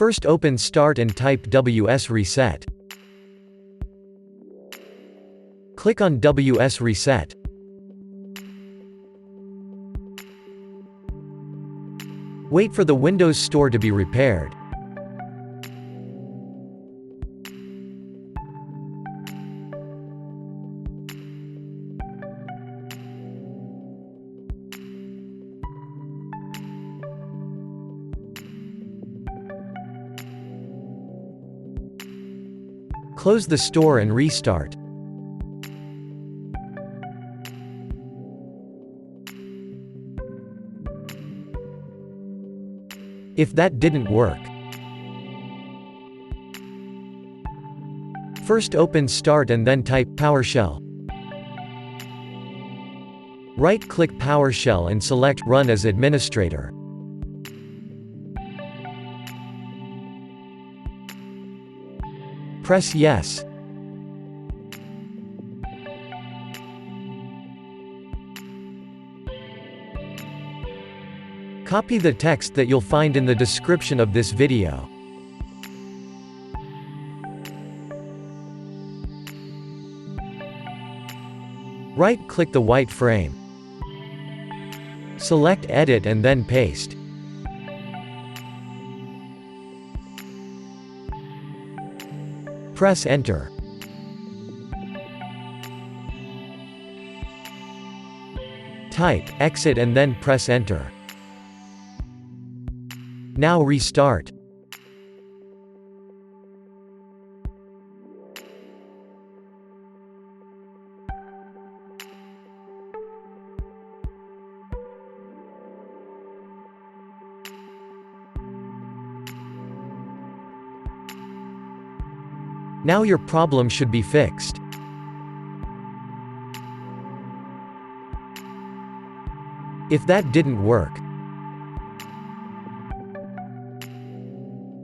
First open Start and type WS Reset. Click on WS Reset. Wait for the Windows Store to be repaired. Close the store and restart. If that didn't work, first open Start and then type PowerShell. Right-click PowerShell and select Run as Administrator. Press Yes. Copy the text that you'll find in the description of this video. Right-click the white frame. Select Edit and then Paste. Press Enter. Type Exit and then press Enter. Now restart. Now your problem should be fixed. If that didn't work,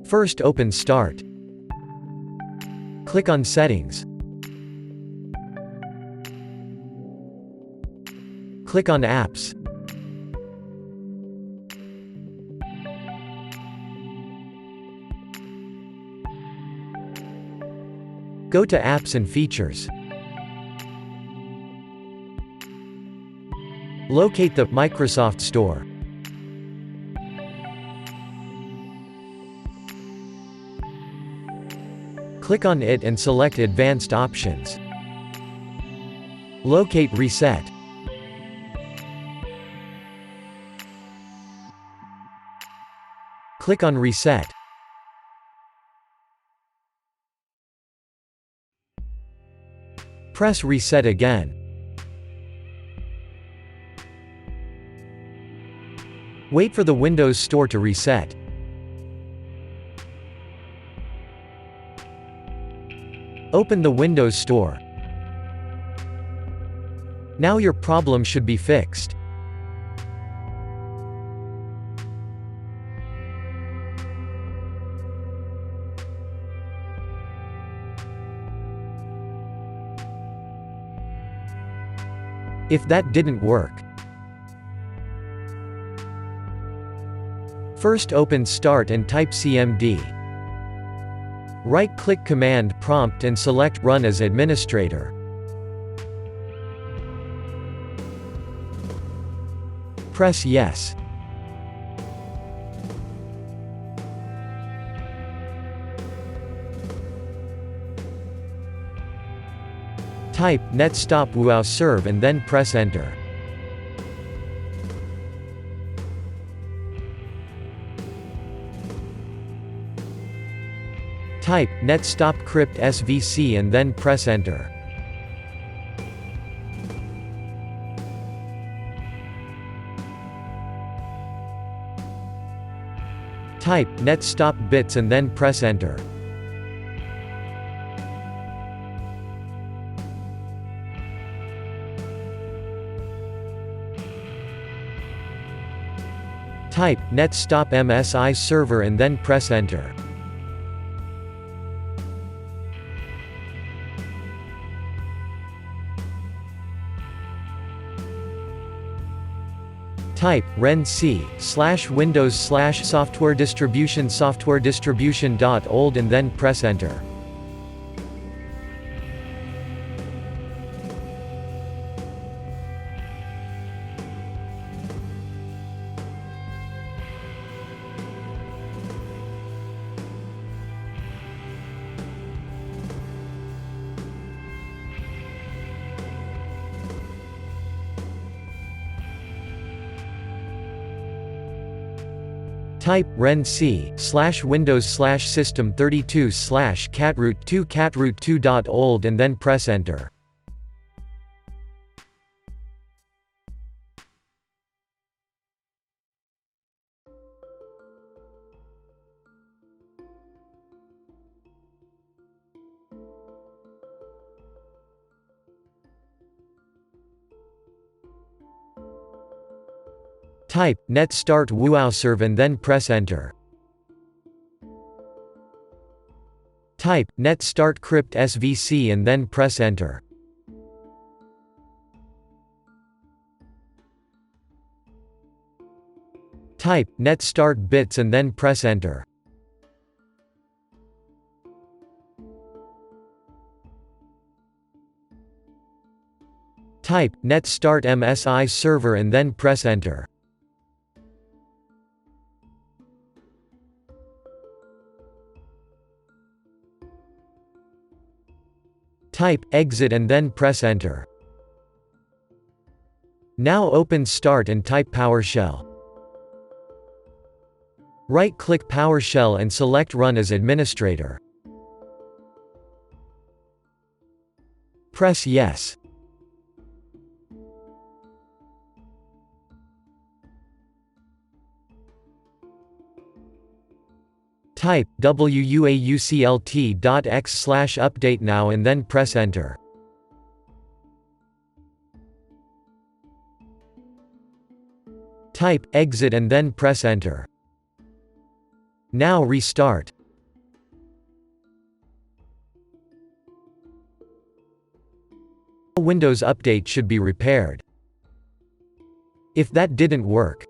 first open Start. Click on Settings. Click on Apps. Go to Apps and Features. Locate the Microsoft Store. Click on it and select Advanced Options. Locate Reset. Click on Reset. Press Reset again. Wait for the Windows Store to reset. Open the Windows Store. Now your problem should be fixed. If that didn't work, first open Start and type CMD. Right-click Command Prompt and select Run as Administrator. Press Yes. Type netstop-wow-serve and then press Enter. Type netstop-crypt svc and then press Enter. Type netstop bits and then press Enter. Type netstop msi server and then press Enter. Type ren/Windows/software distribution.old and then press enter. Type ren/Windows/System32/catroot2catroot2.old and then press enter. Type net start wowserve and then press enter. Type net start crypt svc and then press enter. Type net start bits and then press enter. Type net start msi server and then press enter. Type exit and then press enter. Now open Start and type PowerShell. Right-click PowerShell and select Run as administrator. Press Yes. Type wuauclt.x/update now and then press enter. Type exit and then press enter. Now restart. Windows Update should be repaired. If that didn't work,